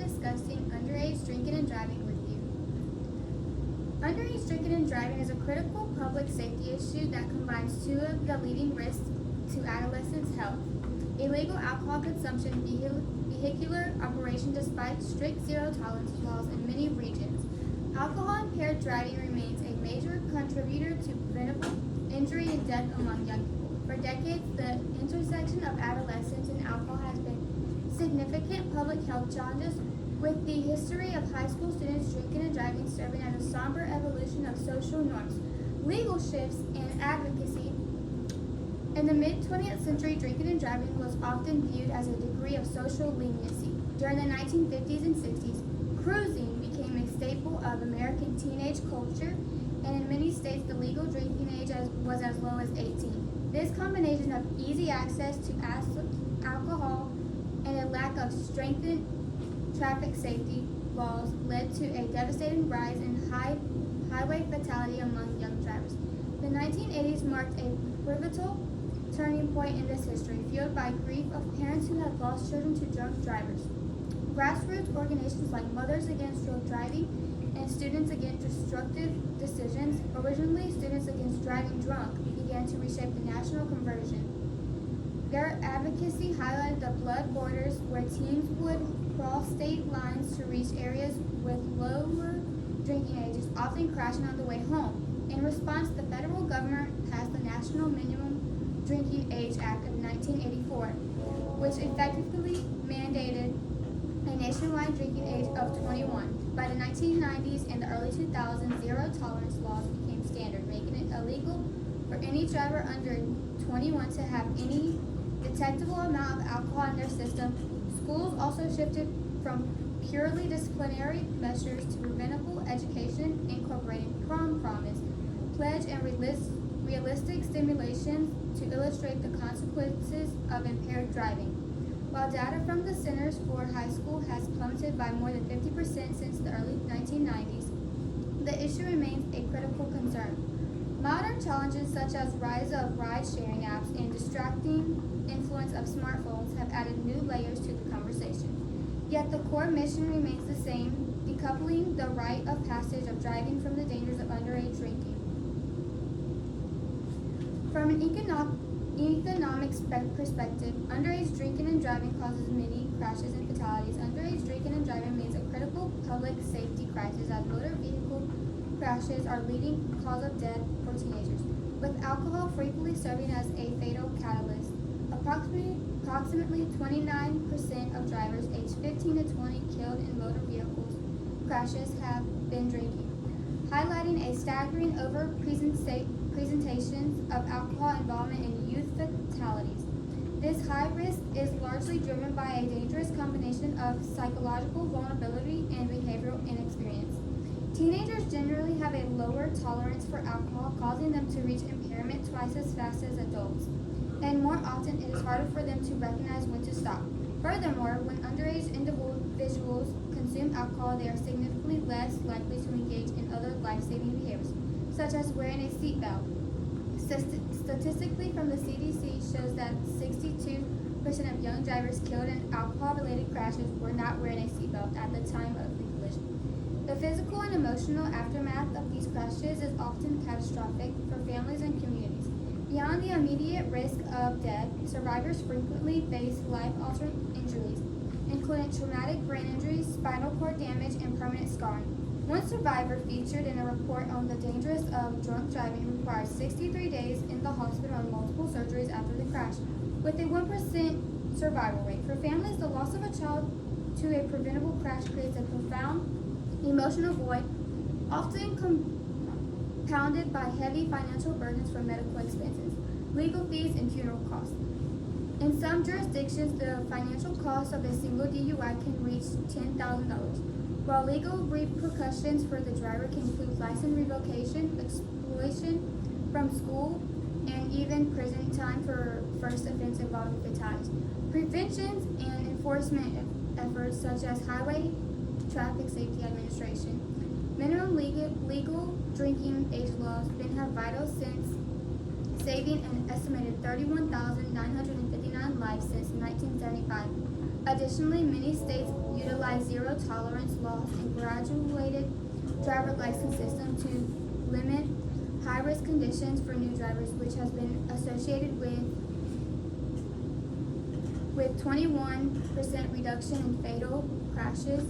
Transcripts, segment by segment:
discussing underage drinking and driving with you. Underage drinking and driving is a critical public safety issue that combines two of the leading risks to adolescents' health: illegal alcohol consumption, vehicular operation despite strict zero-tolerance laws in many regions. Alcohol-impaired driving remains a major contributor to preventable injury and death among young people. For decades, the intersection of adolescence and alcohol has been significant public health challenges, with the history of high school students drinking and driving serving as a somber evolution of social norms, legal shifts, and advocacy. In the mid-20th century, drinking and driving was often viewed as a degree of social leniency. During the 1950s and 60s, cruising became a staple of American teenage culture, and in many states the legal drinking age was as low as 18. This combination of easy access to alcohol and a lack of strengthened traffic safety laws led to a devastating rise in highway fatality among young drivers. The 1980s marked a pivotal turning point in this history, fueled by grief of parents who had lost children to drunk drivers. Grassroots organizations like Mothers Against Drunk Driving and Students Against Destructive Decisions, originally Students Against Driving Drunk, began to reshape the national conversion. Their advocacy highlighted the blood borders where teams would cross state lines to reach areas with lower drinking ages, often crashing on the way home. In response, the federal government passed the National Minimum Drinking Age Act of 1984, which effectively mandated a nationwide drinking age of 21. By the 1990s and the early 2000s, zero-tolerance laws became standard, making it illegal for any driver under 21 to have any detectable amount of alcohol in their system. Schools also shifted from purely disciplinary measures to preventable education, incorporating prom promise, pledge, and realistic simulations to illustrate the consequences of impaired driving. While data from the Centers for High School has plummeted by more than 50% since the early 1990s, the issue remains a critical concern. Modern challenges such as rise of ride-sharing apps and distracting influence of smartphones have added new layers to the conversation. Yet the core mission remains the same: decoupling the rite of passage of driving from the dangers of underage drinking. From an economic perspective, underage drinking and driving causes many crashes and fatalities. Underage drinking and driving remains a critical public safety crisis, as motor vehicle crashes are leading cause of death for teenagers, with alcohol frequently serving as a fatal catalyst. Approximately 29% of drivers aged 15 to 20 killed in motor vehicles crashes have been drinking, highlighting a staggering presentations of alcohol involvement in youth fatalities. This high risk is largely driven by a dangerous combination of psychological vulnerability and behavioral inexperience. Teenagers generally have a lower tolerance for alcohol, causing them to reach impairment twice as fast as adults, and more often it is harder for them to recognize when to stop. Furthermore, when underage individuals consume alcohol, they are significantly less likely to engage in other life-saving behaviors, such as wearing a seatbelt. Statistically from the CDC shows that 62% of young drivers killed in alcohol-related crashes were not wearing a seatbelt at the time of the collision. The physical and emotional aftermath of these crashes is often catastrophic for families and communities. Beyond the immediate risk of death, survivors frequently face life-altering injuries, including traumatic brain injuries, spinal cord damage, and permanent scarring. One survivor featured in a report on the dangers of drunk driving required 63 days in the hospital and multiple surgeries after the crash, with a 1% survival rate. For families, the loss of a child to a preventable crash creates a profound emotional void, often compounded by heavy financial burdens for medical expenses, legal fees, and funeral costs. In some jurisdictions, the financial cost of a single DUI can reach $10,000, while legal repercussions for the driver can include license revocation, expulsion from school, and even prison time for first offense involving fatalities. Prevention and enforcement efforts such as Highway Traffic Safety Administration, minimum legal drinking age laws been vital since saving an estimated 31,959 lives since 1975. Additionally, many states utilize zero tolerance laws and graduated driver license system to limit high-risk conditions for new drivers, which has been associated with 21% reduction in fatal crashes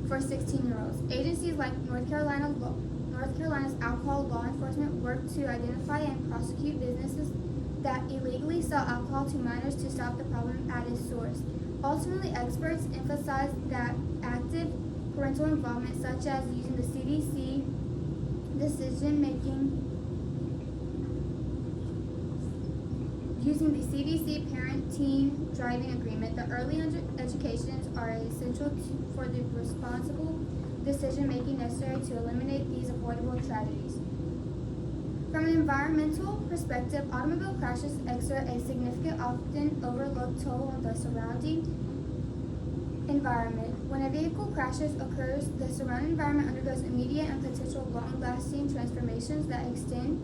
for 16-year-olds. Agencies like North Carolina's alcohol law enforcement work to identify and prosecute businesses that illegally sell alcohol to minors to stop the problem at its source. Ultimately, experts emphasize that active parental involvement, such as using the CDC parent-teen driving agreement, the early educations are essential for the responsible decision-making necessary to eliminate these avoidable tragedies. From an environmental perspective, automobile crashes exert a significant, often overlooked toll on the surrounding environment. When a vehicle crashes occurs, the surrounding environment undergoes immediate and potential long-lasting transformations that extend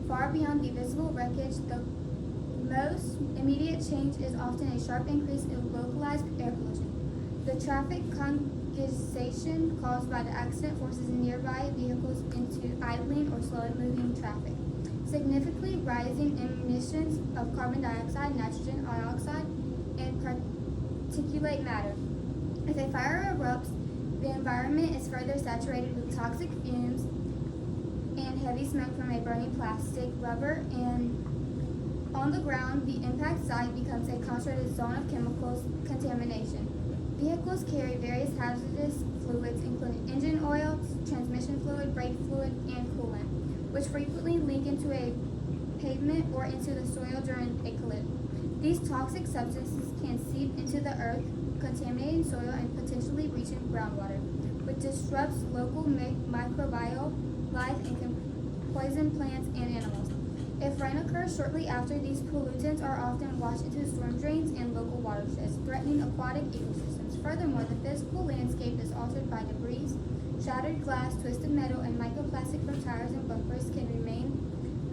far beyond the visible wreckage. The most immediate change is often a sharp increase in localized air pollution. The traffic congestion caused by the accident forces nearby vehicles into idling or slow-moving traffic, significantly rising emissions of carbon dioxide, nitrogen dioxide, and particulate matter. If a fire erupts, the environment is further saturated with toxic fumes and heavy smoke from a burning plastic, rubber, and on the ground, the impact site becomes a concentrated zone of chemicals contamination. Vehicles carry various hazardous fluids, including engine oil, transmission fluid, brake fluid, and coolant, which frequently leak into a pavement or into the soil during a collision. These toxic substances can seep into the earth, contaminating soil and potentially reaching groundwater, which disrupts local microbial life and can poison plants and animals. If rain occurs shortly after, these pollutants are often washed into storm drains and local watersheds, threatening aquatic ecosystems. Furthermore, the physical landscape is altered by debris, shattered glass, twisted metal, and microplastic from tires and bumpers can remain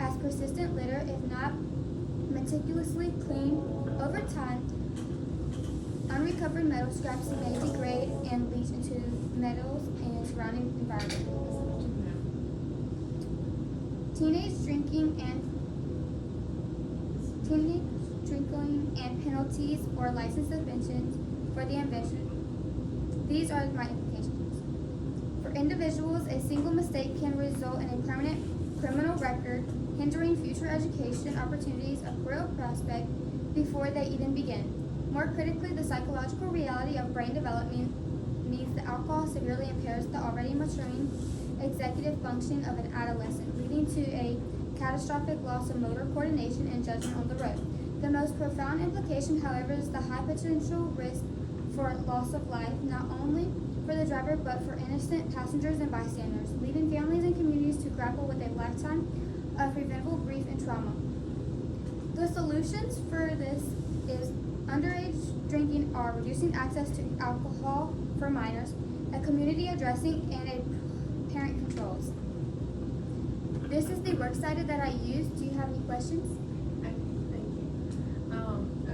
as persistent litter if not meticulously cleaned. Over time, unrecovered metal scraps may degrade and leach into metals and surrounding environment. Teenage drinking and penalties or license suspensions for the invention. These are my implications. For individuals, a single mistake can result in a permanent criminal record, hindering future education opportunities, a career prospect before they even begin. More critically, the psychological reality of brain development means that alcohol severely impairs the already maturing executive function of an adolescent, leading to a catastrophic loss of motor coordination and judgment on the road. The most profound implication, however, is the high potential risk for loss of life, not only for the driver but for innocent passengers and bystanders, leaving families and communities to grapple with a lifetime of preventable grief and trauma. The solutions for this is underage drinking are reducing access to alcohol for minors, a community addressing, and a parent controls. This is the works cited that I used. Do you have any questions? Thank you.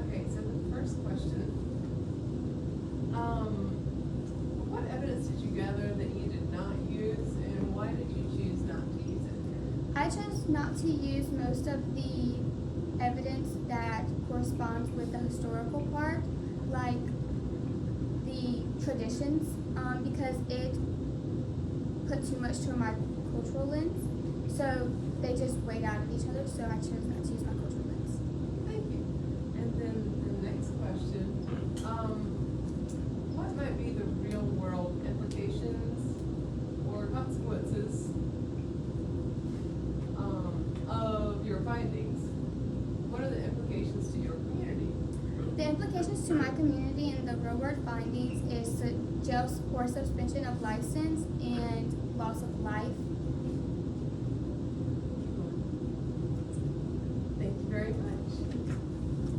Okay, so the first question. What evidence did you gather that you did not use, and why did you choose not to use it? I chose not to use most of the evidence that corresponds with the historical part, like the traditions, because it put too much to my cultural lens. So they just weighed out of each other, so I chose not to use my cultural lens. Thank you. And then the next question, what might be the real world implications or consequences of your findings? What are the implications to your community? The implications to my community and the real world findings is jail or suspension of license and loss of life. Thank you very much.